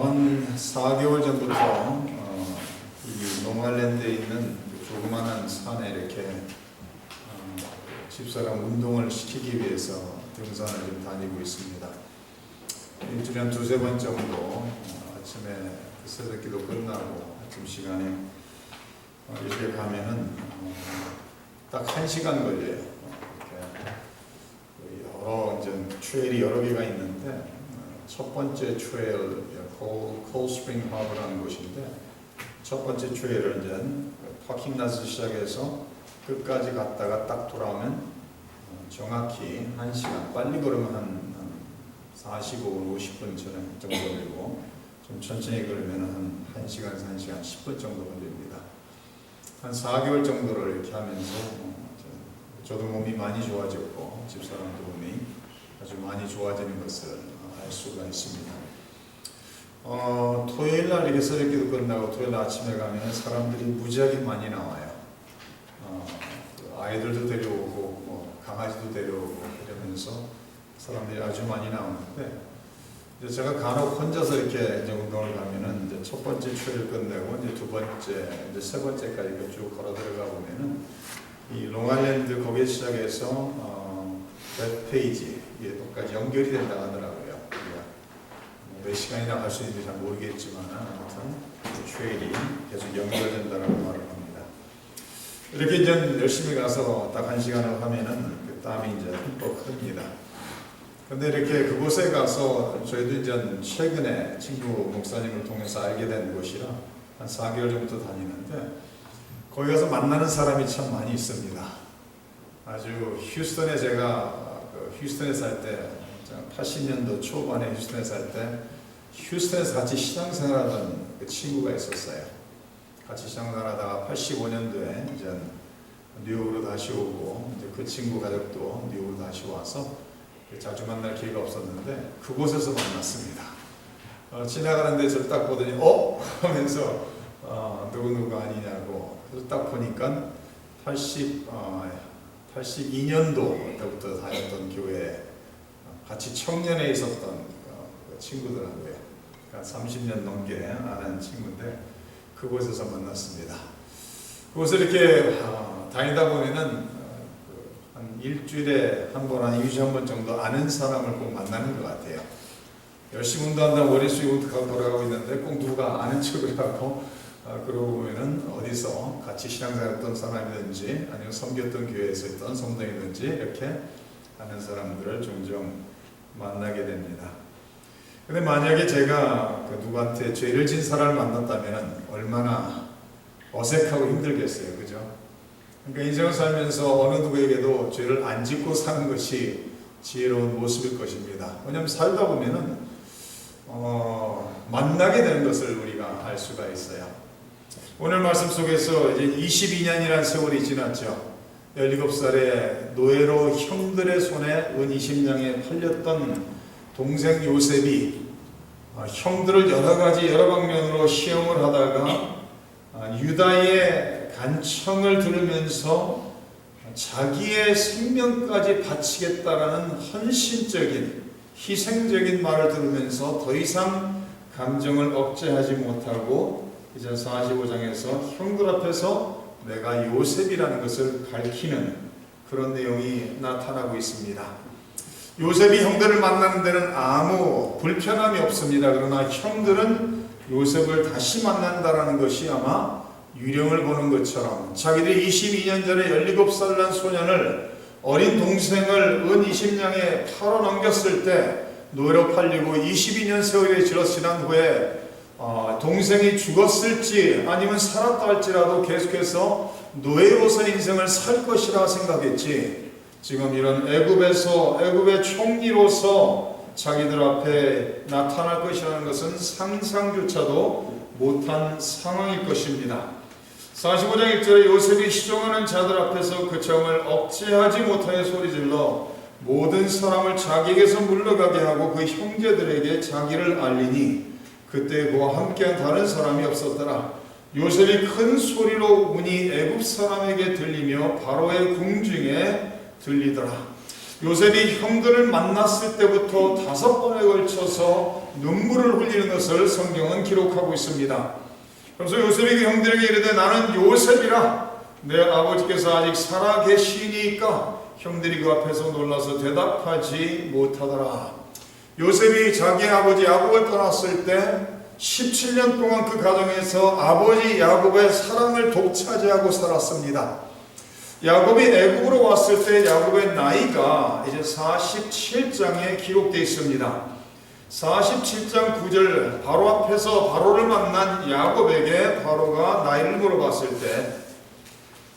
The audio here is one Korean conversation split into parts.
한 4개월 전부터 이 롱아일랜드에 있는 조그마한 산에 이렇게 집사람 운동을 시키기 위해서 등산을 좀 다니고 있습니다. 일주일에 한 두세 번 정도 아침에 새벽기도 끝나고 아침 시간에 이렇게 가면은 딱 1시간 걸려요. 여러 이제 트레일이 여러 개가 있는데 첫 번째 트레일 콜스프링 하버라는 곳인데 첫 번째 트레일을 이제 파킹라스 시작해서 끝까지 갔다가 딱 돌아오면 정확히 1시간, 빨리 걸으면 한 45분, 50분 정도 걸리고 좀 천천히 걸으면 한 1시간, 1시간 10분 정도 걸립니다. 한 4개월 정도를 이렇게 하면서 저도 몸이 많이 좋아졌고 집사람도 몸이 아주 많이 좋아지는 것을 알 수가 있습니다. 토요일날 이렇게 새벽기도 끝나고 토요일 아침에 가면 사람들이 무지하게 많이 나와요. 아이들도 데려오고 강아지도 데려오고 이러면서 사람들이 아주 많이 나오는데 이제 제가 간혹 혼자서 이렇게 이제 운동을 가면은 이제 첫 번째 트레일 끝내고 이제 두 번째, 이제 세 번째까지 쭉 걸어 들어가 보면은 이 롱아일랜드 거기에 시작해서 웹페이지 이게까지 연결이 된다고 하더라고요. 몇 시간이나 갈 수 있는지 잘 모르겠지만 아무튼 트레일이 계속 연결된다고 말을 합니다. 이렇게 이제 열심히 가서 딱 1시간을 하면은 그 땀이 이제 흠뻑 흐릅니다. 근데 이렇게 그곳에 가서 저희도 이제 최근에 친구 목사님을 통해서 알게 된 곳이라 한 4개월 정도 다니는데 거기 가서 만나는 사람이 참 많이 있습니다. 아주 휴스턴에 제가 휴스턴에 살 때 80년도 초반에 휴스턴에 살 때 휴스턴에서 같이 신앙생활하던 그 친구가 있었어요. 같이 신앙생활하다가 85년도에 이제 뉴욕으로 다시 오고 이제 그 친구 가족도 뉴욕으로 다시 와서 자주 만날 기회가 없었는데 그곳에서 만났습니다. 지나가는데 저를 딱 보더니 하면서 누구 아니냐고 그래서 딱 보니까 82년도 때부터 다녔던 교회에 같이 청년에 있었던 그 친구더라고요. 그러니까 30년 넘게 아는 친구인데 그곳에서 만났습니다. 그곳을 이렇게 다니다 보면은 한 일주일에 한 번, 한 2주에 한 번 정도 아는 사람을 꼭 만나는 것 같아요. 열심히 운동한다고 머릿속이 돌아가고 있는데 꼭 누가 아는 척을 하고 그러고 보면은 어디서 같이 신앙생활했던 사람이든지 아니면 섬겼던 교회에서 있던 성도이든지 이렇게 아는 사람들을 종종 만나게 됩니다. 근데 만약에 제가 누구한테 죄를 진 사람을 만났다면 얼마나 어색하고 힘들겠어요. 그죠? 그러니까 인생을 살면서 어느 누구에게도 죄를 안 짓고 사는 것이 지혜로운 모습일 것입니다. 왜냐하면 살다 보면은 만나게 되는 것을 우리가 알 수가 있어요. 오늘 말씀 속에서 이제 22년이라는 세월이 지났죠. 17살에 노예로 형들의 손에 은 20냥에 팔렸던 동생 요셉이 형들을 여러 방면으로 시험을 하다가 유다의 간청을 들으면서 자기의 생명까지 바치겠다라는 헌신적인 희생적인 말을 들으면서 더 이상 감정을 억제하지 못하고 이제 45장에서 형들 앞에서 내가 요셉이라는 것을 밝히는 그런 내용이 나타나고 있습니다. 요셉이 형들을 만나는 데는 아무 불편함이 없습니다. 그러나 형들은 요셉을 다시 만난다라는 것이 아마 유령을 보는 것처럼 자기들이 22년 전에 17살 난 소년을 어린 동생을 은 20냥에 팔아 넘겼을 때 노예로 팔리고 22년 세월이 지난 후에 동생이 죽었을지 아니면 살았다 할지라도 계속해서 노예로서 인생을 살 것이라 생각했지 지금 이런 애굽의 총리로서 자기들 앞에 나타날 것이라는 것은 상상조차도 못한 상황일 것입니다. 45장 1절에 요셉이 희종하는 자들 앞에서 그 정을 억제하지 못하여 소리질러 모든 사람을 자기에게서 물러가게 하고 그 형제들에게 자기를 알리니 그때 그와 함께한 다른 사람이 없었더라. 요셉이 큰 소리로 운이 애굽 사람에게 들리며 바로의 궁중에 들리더라. 요셉이 형들을 만났을 때부터 5번에 걸쳐서 눈물을 흘리는 것을 성경은 기록하고 있습니다. 그래서 요셉이 그 형들에게 이르되 나는 요셉이라 내 아버지께서 아직 살아 계시니까 형들이 그 앞에서 놀라서 대답하지 못하더라. 요셉이 자기 아버지 야곱을 떠났을 때 17년 동안 그 가정에서 아버지 야곱의 사랑을 독차지하고 살았습니다. 야곱이 애굽으로 왔을 때 야곱의 나이가 이제 47장에 기록되어 있습니다. 47장 9절 바로 앞에서 바로를 만난 야곱에게 바로가 나이를 물어봤을 때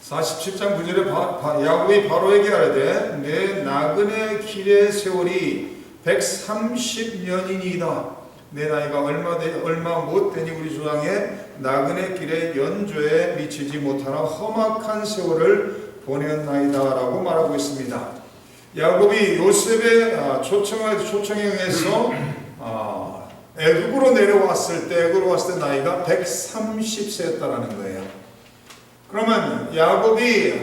47장 9절에 야곱이 바로에게 하되 내 나그네 길의 세월이 130년이니이다. 내 나이가 얼마 못되니 우리 조상의 나그네 길의 연조에 미치지 못하나 험악한 세월을 보냈나이다 라고 말하고 있습니다. 야곱이 요셉의 초청에 의해서 애굽으로 내려왔을 때 나이가 130세였다라는 거예요. 그러면 야곱이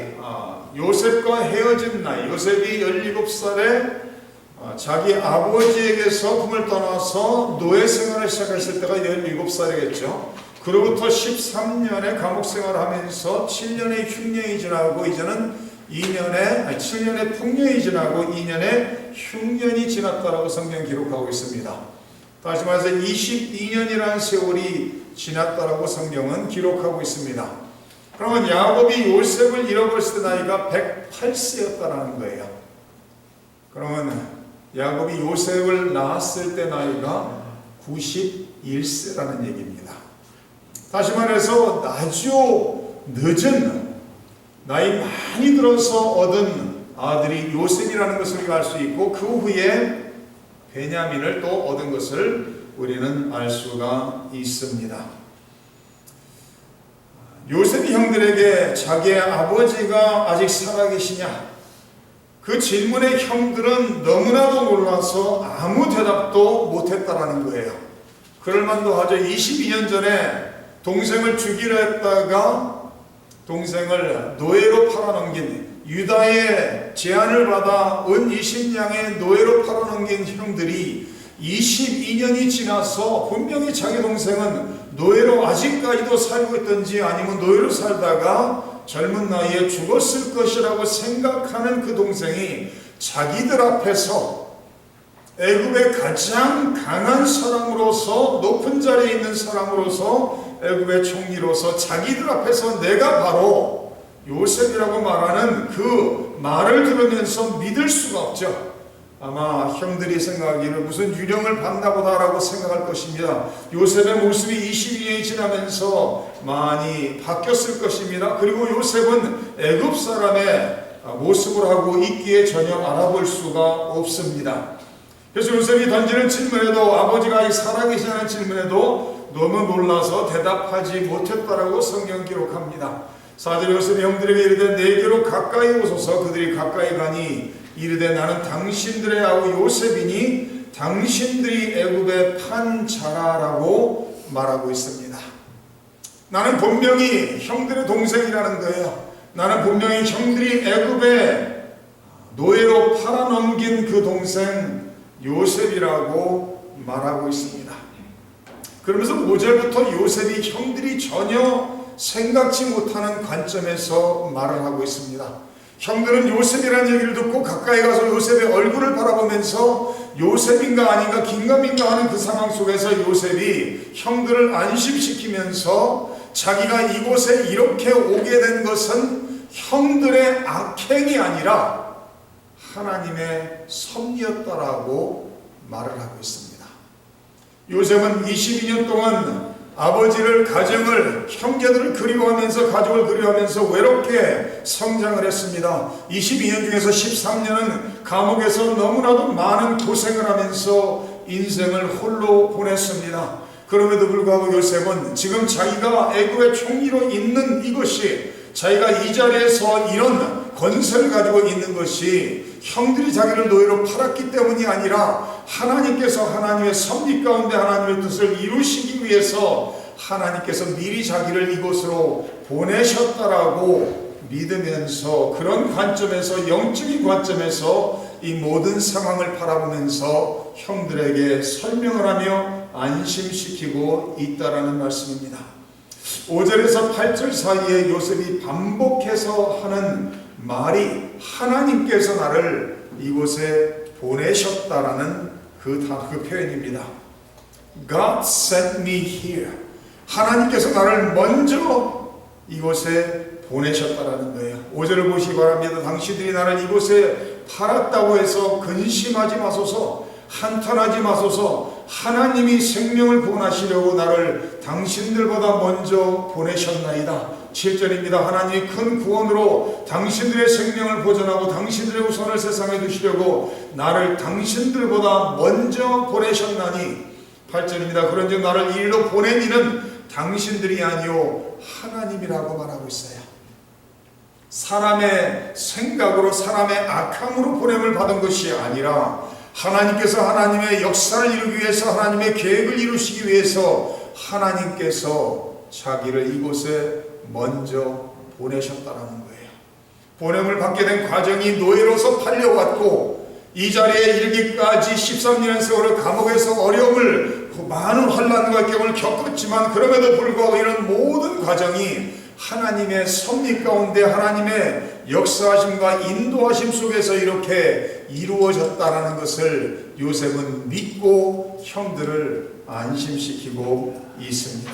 요셉과 헤어진 나이, 요셉이 17살에 자기 아버지에게서 품을 떠나서 노예 생활을 시작했을 때가 17살이겠죠. 그로부터 13년의 감옥 생활을 하면서 7년의 흉년이 지나고 이제는 7년의 풍년이 지나고 2년의 흉년이 지났다라고 성경 기록하고 있습니다. 다시 말해서 22년이라는 세월이 지났다라고 성경은 기록하고 있습니다. 그러면 야곱이 요셉을 잃어버렸을 때 나이가 108세였다라는 거예요. 그러면 야곱이 요셉을 낳았을 때 나이가 91세라는 얘기입니다. 다시 말해서 아주 늦은 나이 많이 들어서 얻은 아들이 요셉이라는 것을 우리가 알 수 있고 그 후에 베냐민을 또 얻은 것을 우리는 알 수가 있습니다. 요셉이 형들에게 자기의 아버지가 아직 살아계시냐? 그 질문에 형들은 너무나도 놀라서 아무 대답도 못했다라는 거예요. 그럴만도 하죠. 22년 전에 동생을 죽이려 했다가 동생을 노예로 팔아넘긴 유다의 제안을 받아 은 20냥의 노예로 팔아넘긴 형들이 22년이 지나서 분명히 자기 동생은 노예로 아직까지도 살고 있든지 아니면 노예로 살다가 젊은 나이에 죽었을 것이라고 생각하는 그 동생이 자기들 앞에서 애굽의 가장 강한 사람으로서 높은 자리에 있는 사람으로서 애굽의 총리로서 자기들 앞에서 내가 바로 요셉이라고 말하는 그 말을 들으면서 믿을 수가 없죠. 아마 형들이 생각하기를 무슨 유령을 봤나 보다라고 생각할 것입니다. 요셉의 모습이 22년이 지나면서 많이 바뀌었을 것입니다. 그리고 요셉은 애굽 사람의 모습을 하고 있기에 전혀 알아볼 수가 없습니다. 그래서 요셉이 던지는 질문에도 아버지가 아직 살아계시다는 질문에도 너무 놀라서 대답하지 못했다라고 성경 기록합니다. 4절 요셉이 형들에게 이르되 내게로 가까이 오소서. 그들이 가까이 가니 이르되 나는 당신들의 아우 요셉이니 당신들이 애굽에 판 자라라고 말하고 있습니다. 나는 분명히 형들의 동생이라는 거예요. 나는 분명히 형들이 애굽에 노예로 팔아넘긴 그 동생 요셉이라고 말하고 있습니다. 그러면서 5절부터 요셉이 형들이 전혀 생각지 못하는 관점에서 말을 하고 있습니다. 형들은 요셉이라는 얘기를 듣고 가까이 가서 요셉의 얼굴을 바라보면서 요셉인가 아닌가 긴가민가 하는 그 상황 속에서 요셉이 형들을 안심시키면서 자기가 이곳에 이렇게 오게 된 것은 형들의 악행이 아니라 하나님의 섭리였다라고 말을 하고 있습니다. 요셉은 22년 동안 아버지를, 가정을, 형제들을 그리워하면서 가족을 그리워하면서 외롭게 성장을 했습니다. 22년 중에서 13년은 감옥에서 너무나도 많은 고생을 하면서 인생을 홀로 보냈습니다. 그럼에도 불구하고 요셉은 지금 자기가 애굽의 총리로 있는 이것이, 자기가 이 자리에서 이런 권세를 가지고 있는 것이 형들이 자기를 노예로 팔았기 때문이 아니라 하나님께서 하나님의 섭리 가운데 하나님의 뜻을 이루시기 위해서 하나님께서 미리 자기를 이곳으로 보내셨다라고 믿으면서, 그런 관점에서, 영적인 관점에서 이 모든 상황을 바라보면서 형들에게 설명을 하며 안심시키고 있다라는 말씀입니다. 5절에서 8절 사이에 요셉이 반복해서 하는 말이 하나님께서 나를 이곳에 보내셨다라는 그 표현입니다. God sent me here. 하나님께서 나를 먼저 이곳에 보내셨다라는 거예요. 5절을 보시기 바랍니다. 당신들이 나를 이곳에 팔았다고 해서 근심하지 마소서, 한탄하지 마소서. 하나님이 생명을 구원하시려고 나를 당신들보다 먼저 보내셨나이다. 7절입니다. 하나님이 큰 구원으로 당신들의 생명을 보존하고 당신들의 후손을 세상에 두시려고 나를 당신들보다 먼저 보내셨나니. 8절입니다. 그런즉 나를 이 일로 보낸 이는 당신들이 아니요 하나님이라고 말하고 있어요. 사람의 생각으로 사람의 악함으로 보냄을 받은 것이 아니라 하나님께서 하나님의 역사를 이루기 위해서, 하나님의 계획을 이루시기 위해서 하나님께서 자기를 이곳에 먼저 보내셨다는 거예요. 보냄을 받게 된 과정이 노예로서 팔려왔고 이 자리에 이르기까지 13년의 세월을 감옥에서 어려움을, 많은 환난과 경험을 겪었지만 그럼에도 불구하고 이런 모든 과정이 하나님의 섭리 가운데 하나님의 역사하심과 인도하심 속에서 이렇게 이루어졌다는 것을 요셉은 믿고 형들을 안심시키고 있습니다.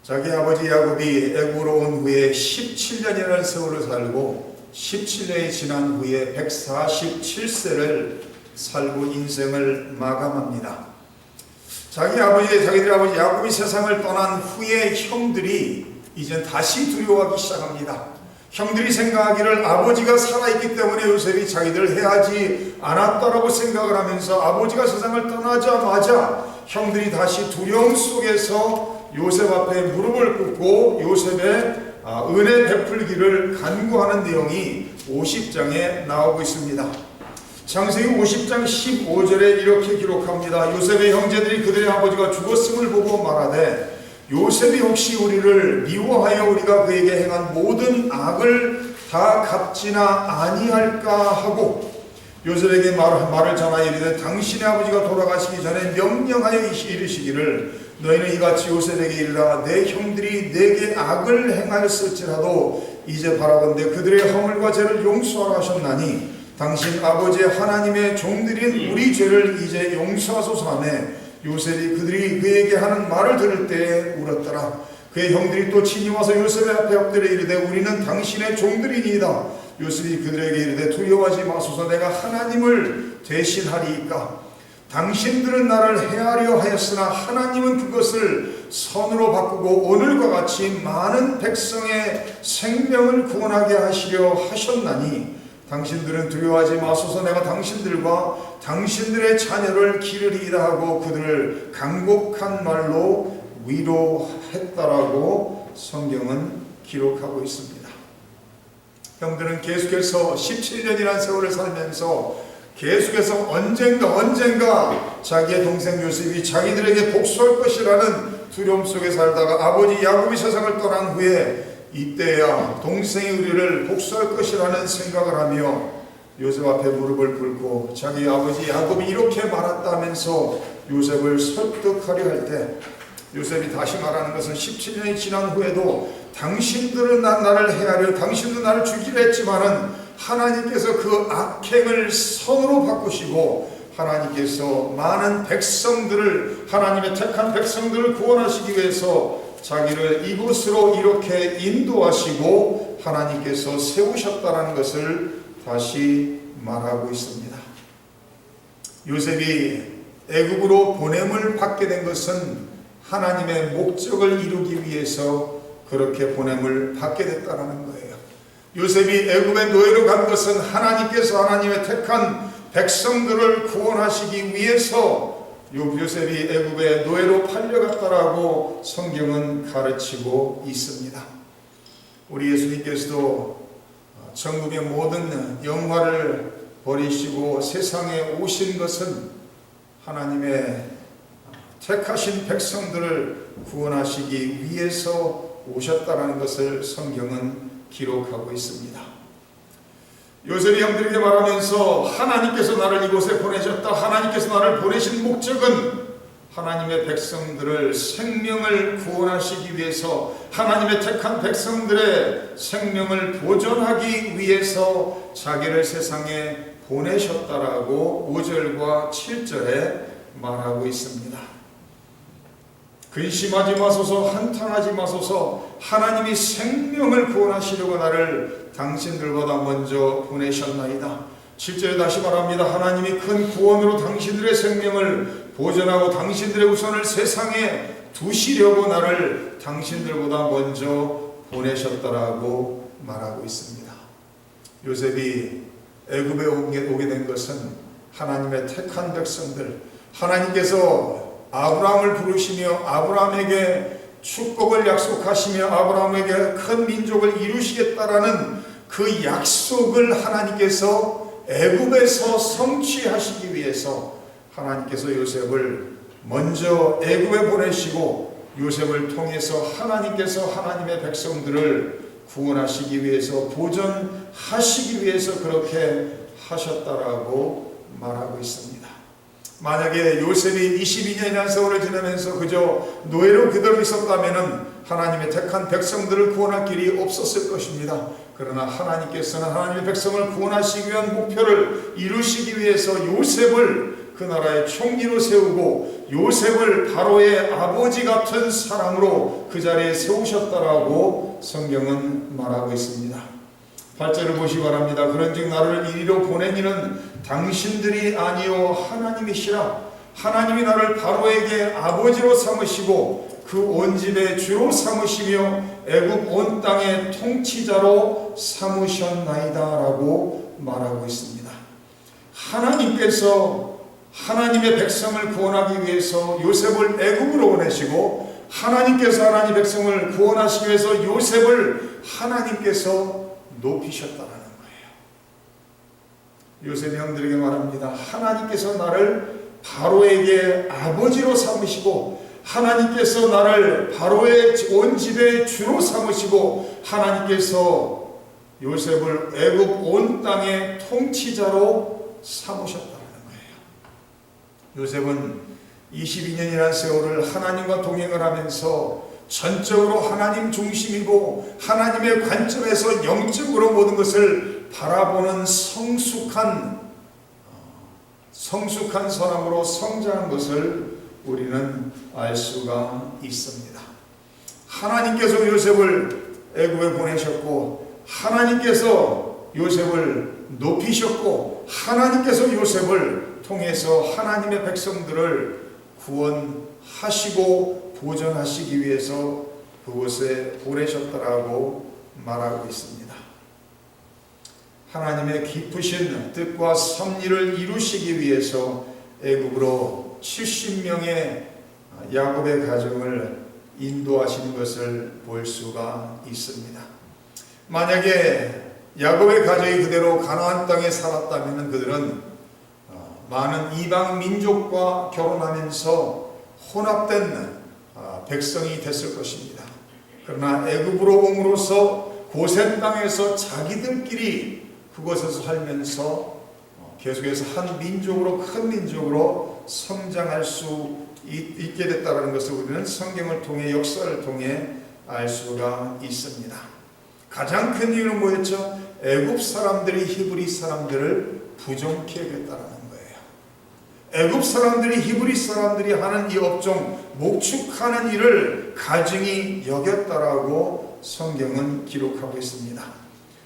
자기 아버지 야곱이 애굽으로 온 후에 17년이라는 세월을 살고 17년이 지난 후에 147세를 살고 인생을 마감합니다. 자기들 아버지 야곱이 세상을 떠난 후에 형들이 이제 다시 두려워하기 시작합니다. 형들이 생각하기를 아버지가 살아있기 때문에 요셉이 자기들을 해하지 않았다라고 생각을 하면서 아버지가 세상을 떠나자마자 형들이 다시 두려움 속에서 요셉 앞에 무릎을 꿇고 요셉의 은혜 베풀기를 간구하는 내용이 50장에 나오고 있습니다. 창세기 50장 15절에 이렇게 기록합니다. 요셉의 형제들이 그들의 아버지가 죽었음을 보고 말하되 요셉이 혹시 우리를 미워하여 우리가 그에게 행한 모든 악을 다 갚지나 아니할까 하고 요셉에게 말을 전하여 이르되 당신의 아버지가 돌아가시기 전에 명령하여 이르시기를 너희는 이같이 요셉에게 이르라 내 형들이 내게 악을 행하였을지라도 이제 바라건대 그들의 허물과 죄를 용서하라 하셨나니 당신 아버지의 하나님의 종들인 우리 죄를 이제 용서하소서 하며 요셉이 그들이 그에게 하는 말을 들을 때에 울었더라. 그의 형들이 또 친히 와서 요셉의 앞에 엎드려 이르되 우리는 당신의 종들이니이다. 요셉이 그들에게 이르되 두려워하지 마소서 내가 하나님을 대신하리이까. 당신들은 나를 해하려 하였으나 하나님은 그것을 선으로 바꾸고 오늘과 같이 많은 백성의 생명을 구원하게 하시려 하셨나니 당신들은 두려워하지 마소서 내가 당신들과 당신들의 자녀를 기르리이다 하고 그들을 간곡한 말로 위로했다라고 성경은 기록하고 있습니다. 형들은 계속해서 17년이라는 세월을 살면서 계속해서 언젠가 자기의 동생 요셉이 자기들에게 복수할 것이라는 두려움 속에 살다가 아버지 야곱이 세상을 떠난 후에 이때야 동생이 우리를 복수할 것이라는 생각을 하며 요셉 앞에 무릎을 꿇고 자기 아버지 야곱이 이렇게 말했다면서 요셉을 설득하려 할 때 요셉이 다시 말하는 것은 17년이 지난 후에도 당신들은 나를 해하려 당신도 나를 죽이려 했지만은 하나님께서 그 악행을 선으로 바꾸시고 하나님께서 많은 백성들을 하나님의 택한 백성들을 구원하시기 위해서 자기를 이곳으로 이렇게 인도하시고 하나님께서 세우셨다는 것을 다시 말하고 있습니다. 요셉이 애굽으로 보냄을 받게 된 것은 하나님의 목적을 이루기 위해서 그렇게 보냄을 받게 됐다는 거예요. 요셉이 애굽의 노예로 간 것은 하나님께서 하나님의 택한 백성들을 구원하시기 위해서 요셉이 애굽의 노예로 팔려갔다라고 성경은 가르치고 있습니다. 우리 예수님께서도 천국의 모든 영화를 버리시고 세상에 오신 것은 하나님의 택하신 백성들을 구원하시기 위해서 오셨다는 것을 성경은 기록하고 있습니다. 요셉이 형들에게 말하면서 하나님께서 나를 이곳에 보내셨다. 하나님께서 나를 보내신 목적은 하나님의 백성들을 생명을 구원하시기 위해서, 하나님의 택한 백성들의 생명을 보존하기 위해서 자기를 세상에 보내셨다라고 5절과 7절에 말하고 있습니다. 근심하지 마소서, 한탄하지 마소서. 하나님이 생명을 구원하시려고 나를 당신들보다 먼저 보내셨나이다. 7절에 다시 말합니다. 하나님이 큰 구원으로 당신들의 생명을 보존하고 당신들의 우선을 세상에 두시려고 나를 당신들보다 먼저 보내셨다라고 말하고 있습니다. 요셉이 애굽에 오게 된 것은 하나님의 택한 백성들, 하나님께서 아브라함을 부르시며 아브라함에게 축복을 약속하시며 아브라함에게 큰 민족을 이루시겠다라는 그 약속을 하나님께서 애굽에서 성취하시기 위해서 하나님께서 요셉을 먼저 애굽에 보내시고 요셉을 통해서 하나님께서 하나님의 백성들을 구원하시기 위해서, 보존하시기 위해서 그렇게 하셨다라고 말하고 있습니다. 만약에 요셉이 22년이라는 세월을 지나면서 그저 노예로 그대로 있었다면 하나님의 택한 백성들을 구원할 길이 없었을 것입니다. 그러나 하나님께서는 하나님의 백성을 구원하시기 위한 목표를 이루시기 위해서 요셉을 그 나라의 총리로 세우고 요셉을 바로의 아버지 같은 사람으로 그 자리에 세우셨다라고 성경은 말하고 있습니다. 8절을 보시기 바랍니다. 그런즉 나를 이리로 보낸 이는 당신들이 아니요 하나님이시라. 하나님이 나를 바로에게 아버지로 삼으시고 그 온 집의 주로 삼으시며 애굽 온 땅의 통치자로 삼으셨나이다 라고 말하고 있습니다. 하나님께서 하나님의 백성을 구원하기 위해서 요셉을 애굽으로 보내시고 하나님께서 하나님의 백성을 구원하시기 위해서 요셉을 하나님께서 높이셨다는 거예요. 요셉 형들에게 말합니다. 하나님께서 나를 바로에게 아버지로 삼으시고 하나님께서 나를 바로의 온 집의 주로 삼으시고 하나님께서 요셉을 애굽 온 땅의 통치자로 삼으셨다는 거예요. 요셉은 22년이라는 세월을 하나님과 동행을 하면서 전적으로 하나님 중심이고 하나님의 관점에서 영적으로 모든 것을 바라보는 성숙한 사람으로 성장한 것을 우리는 알 수가 있습니다. 하나님께서 요셉을 애굽에 보내셨고 하나님께서 요셉을 높이셨고 하나님께서 요셉을 통해서 하나님의 백성들을 구원하시고 보존하시기 위해서 그곳에 보내셨다라고 말하고 있습니다. 하나님의 깊으신 뜻과 섭리를 이루시기 위해서 애굽으로 70명의 야곱의 가정을 인도하시는 것을 볼 수가 있습니다. 만약에 야곱의 가정이 그대로 가나안 땅에 살았다면 그들은 많은 이방 민족과 결혼하면서 혼합된 백성이 됐을 것입니다. 그러나 애굽으로 옴으로써 고센 땅에서 자기들끼리 그곳에서 살면서 계속해서 한 민족으로, 큰 민족으로 성장할 수 있게 됐다는 것을 우리는 성경을 통해, 역사를 통해 알 수가 있습니다. 가장 큰 이유는 뭐였죠? 애굽 사람들이 히브리 사람들을 부정케 하겠다는 거예요. 애굽 사람들이 히브리 사람들이 하는 이 업종, 목축하는 일을 가증히 여겼다라고 성경은 기록하고 있습니다.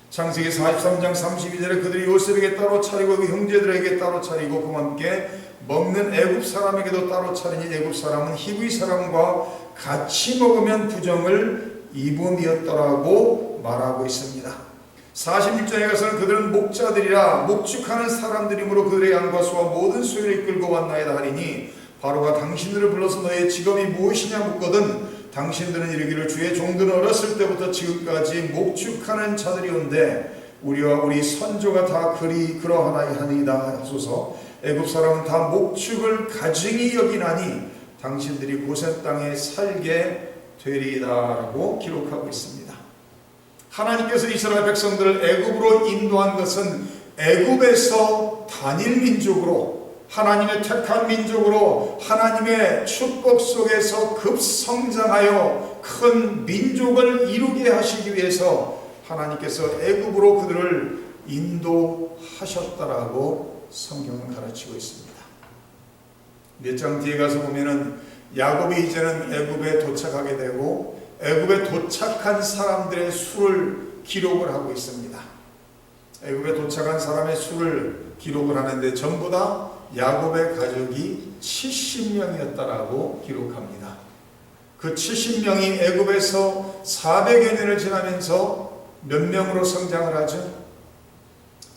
창세기 43장 32절에 그들이 요셉에게 따로 차리고 그 형제들에게 따로 차리고 그와 함께 먹는 애굽 사람에게도 따로 차리니 애굽 사람은 히브리 사람과 같이 먹으면 부정을 입음이었더라고 말하고 있습니다. 46장에 가서는 그들은 목자들이라 목축하는 사람들이므로 그들의 양과 소와 모든 소유를 이끌고 왔나이다 하리니 바로가 당신들을 불러서 너의 직업이 무엇이냐 묻거든 당신들은 이르기를 주의 종들은 어렸을 때부터 지금까지 목축하는 자들이온데 우리와 우리 선조가 다 그러하나이다 하소서. 애굽 사람은 다 목축을 가증히 여기나니 당신들이 고센 땅에 살게 되리이다라고 기록하고 있습니다. 하나님께서 이스라엘 백성들을 애굽으로 인도한 것은 애굽에서 단일 민족으로, 하나님의 택한 민족으로, 하나님의 축복 속에서 급성장하여 큰 민족을 이루게 하시기 위해서 하나님께서 애굽으로 그들을 인도하셨다라고 성경은 가르치고 있습니다. 몇 장 뒤에 가서 보면은 야곱이 이제는 애굽에 도착하게 되고 애굽에 도착한 사람들의 수를 기록을 하고 있습니다. 애굽에 도착한 사람의 수를 기록을 하는데 전부 다 야곱의 가족이 70명이었다라고 기록합니다. 그 70명이 애굽에서 400여 년을 지나면서 몇 명으로 성장을 하죠?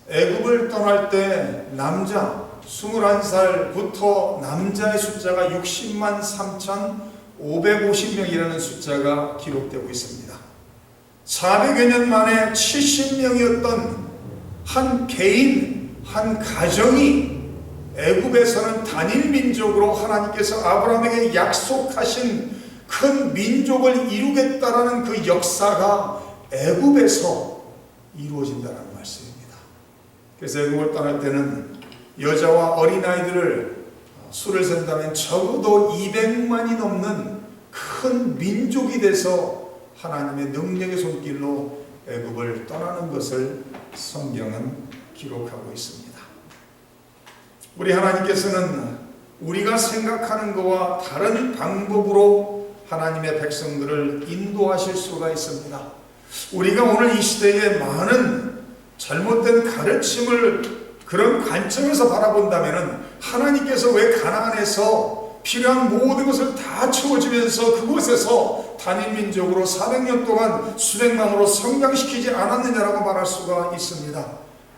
애굽을 떠날 때 남자 21살부터 남자의 숫자가 60만 3,550명이라는 숫자가 기록되고 있습니다. 400여 년 만에 70명이었던 한 개인, 한 가정이 애굽에서는 단일 민족으로 하나님께서 아브라함에게 약속하신 큰 민족을 이루겠다라는 그 역사가 애굽에서 이루어진다는 말씀입니다. 그래서 애굽을 떠날 때는 여자와 어린아이들을 수를 센다면 적어도 200만이 넘는 큰 민족이 돼서 하나님의 능력의 손길로 애굽을 떠나는 것을 성경은 기록하고 있습니다. 우리 하나님께서는 우리가 생각하는 것과 다른 방법으로 하나님의 백성들을 인도하실 수가 있습니다. 우리가 오늘 이 시대에 많은 잘못된 가르침을 그런 관점에서 바라본다면 하나님께서 왜 가나안에서 필요한 모든 것을 다 채워주면서 그곳에서 단일민족으로 400년 동안 수백만으로 성장시키지 않았느냐라고 말할 수가 있습니다.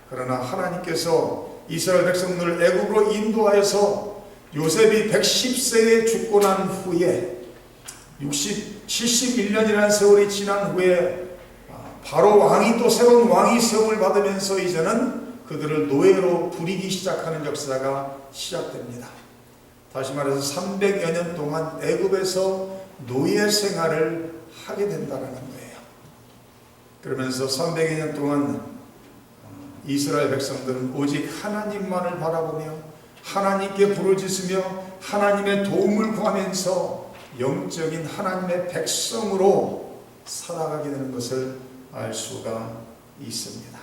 그러나 하나님께서 이스라엘 백성들을 애굽으로 인도하여서 요셉이 110세에 죽고 난 후에 71년이라는 세월이 지난 후에 바로 왕이 또 새로운 왕이 세움을 받으면서 이제는 그들을 노예로 부리기 시작하는 역사가 시작됩니다. 다시 말해서 300여 년 동안 애굽에서 노예 생활을 하게 된다는 거예요. 그러면서 300여 년 동안 이스라엘 백성들은 오직 하나님만을 바라보며 하나님께 부르짖으며 하나님의 도움을 구하면서 영적인 하나님의 백성으로 살아가게 되는 것을 알 수가 있습니다.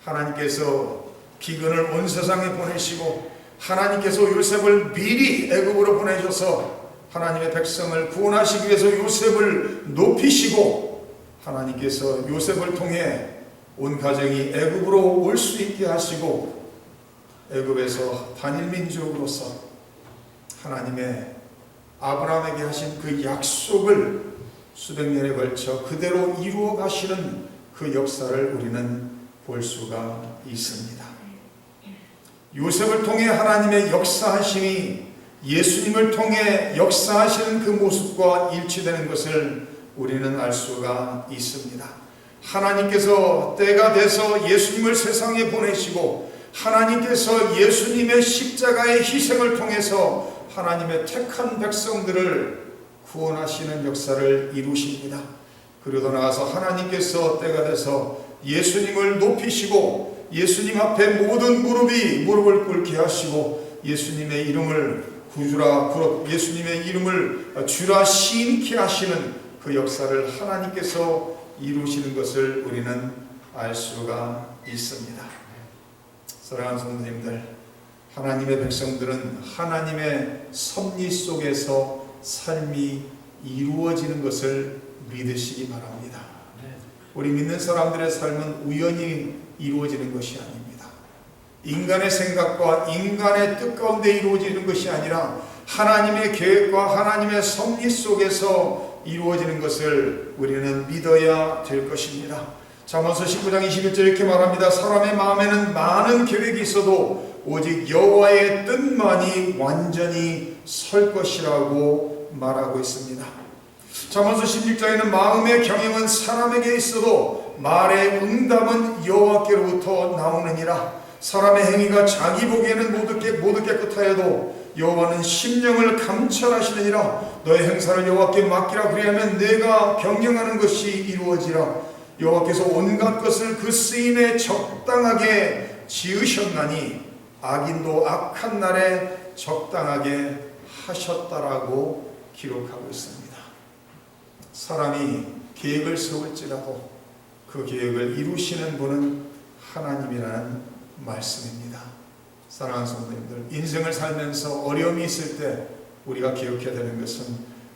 하나님께서 기근을 온 세상에 보내시고 하나님께서 요셉을 미리 애굽으로 보내셔서 하나님의 백성을 구원하시기 위해서 요셉을 높이시고 하나님께서 요셉을 통해 온 가정이 애굽으로 올 수 있게 하시고 애굽에서 단일민족으로서 하나님의 아브라함에게 하신 그 약속을 수백 년에 걸쳐 그대로 이루어 가시는 그 역사를 우리는 볼 수가 있습니다. 요셉을 통해 하나님의 역사하심이 예수님을 통해 역사하시는 그 모습과 일치되는 것을 우리는 알 수가 있습니다. 하나님께서 때가 돼서 예수님을 세상에 보내시고 하나님께서 예수님의 십자가의 희생을 통해서 하나님의 택한 백성들을 구원하시는 역사를 이루십니다. 그러고 나가서 하나님께서 때가 돼서 예수님을 높이시고 예수님 앞에 모든 무릎을 꿇게 하시고 예수님의 이름을 구주라 예수님의 이름을 주라 시인케 하시는 그 역사를 하나님께서 이루시는 것을 우리는 알 수가 있습니다. 사랑하는 성도님들, 하나님의 백성들은 하나님의 섭리 속에서 삶이 이루어지는 것을 믿으시기 바랍니다. 우리 믿는 사람들의 삶은 우연히 이루어지는 것이 아닙니다. 인간의 생각과 인간의 뜻 가운데 이루어지는 것이 아니라 하나님의 계획과 하나님의 섭리 속에서 이루어지는 것을 우리는 믿어야 될 것입니다. 잠언서 19장 21절 이렇게 말합니다. 사람의 마음에는 많은 계획이 있어도 오직 여호와의 뜻만이 완전히 설 것이라고 말하고 있습니다. 잠언서 16장에는 마음의 경영은 사람에게 있어도 말의 응답은 여호와께로부터 나오느니라. 사람의 행위가 자기 보기에는 모두 깨끗하여도 여호와는 심령을 감찰하시느니라. 너의 행사를 여호와께 맡기라. 그리하면 내가 경영하는 것이 이루어지라. 여호와께서 온갖 것을 그 쓰임에 적당하게 지으셨나니 악인도 악한 날에 적당하게 하셨다라고 기록하고 있습니다. 사람이 계획을 세울지라도 그 계획을 이루시는 분은 하나님이라는 말씀입니다. 사랑하는 성도님들, 인생을 살면서 어려움이 있을 때 우리가 기억해야 되는 것은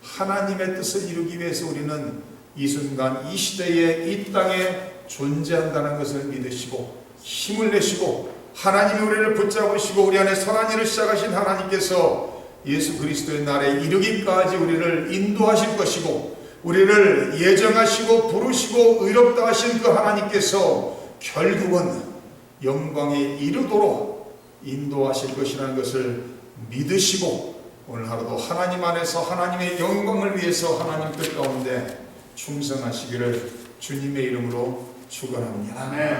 하나님의 뜻을 이루기 위해서 우리는 이 순간 이 시대에 이 땅에 존재한다는 것을 믿으시고 힘을 내시고 하나님이 우리를 붙잡으시고 우리 안에 선한 일을 시작하신 하나님께서 예수 그리스도의 날에 이르기까지 우리를 인도하실 것이고 우리를 예정하시고 부르시고 의롭다 하신 그 하나님께서 결국은 영광에 이르도록 인도하실 것이라는 것을 믿으시고 오늘 하루도 하나님 안에서 하나님의 영광을 위해서 하나님 뜻 가운데 충성하시기를 주님의 이름으로 축원합니다. 아멘.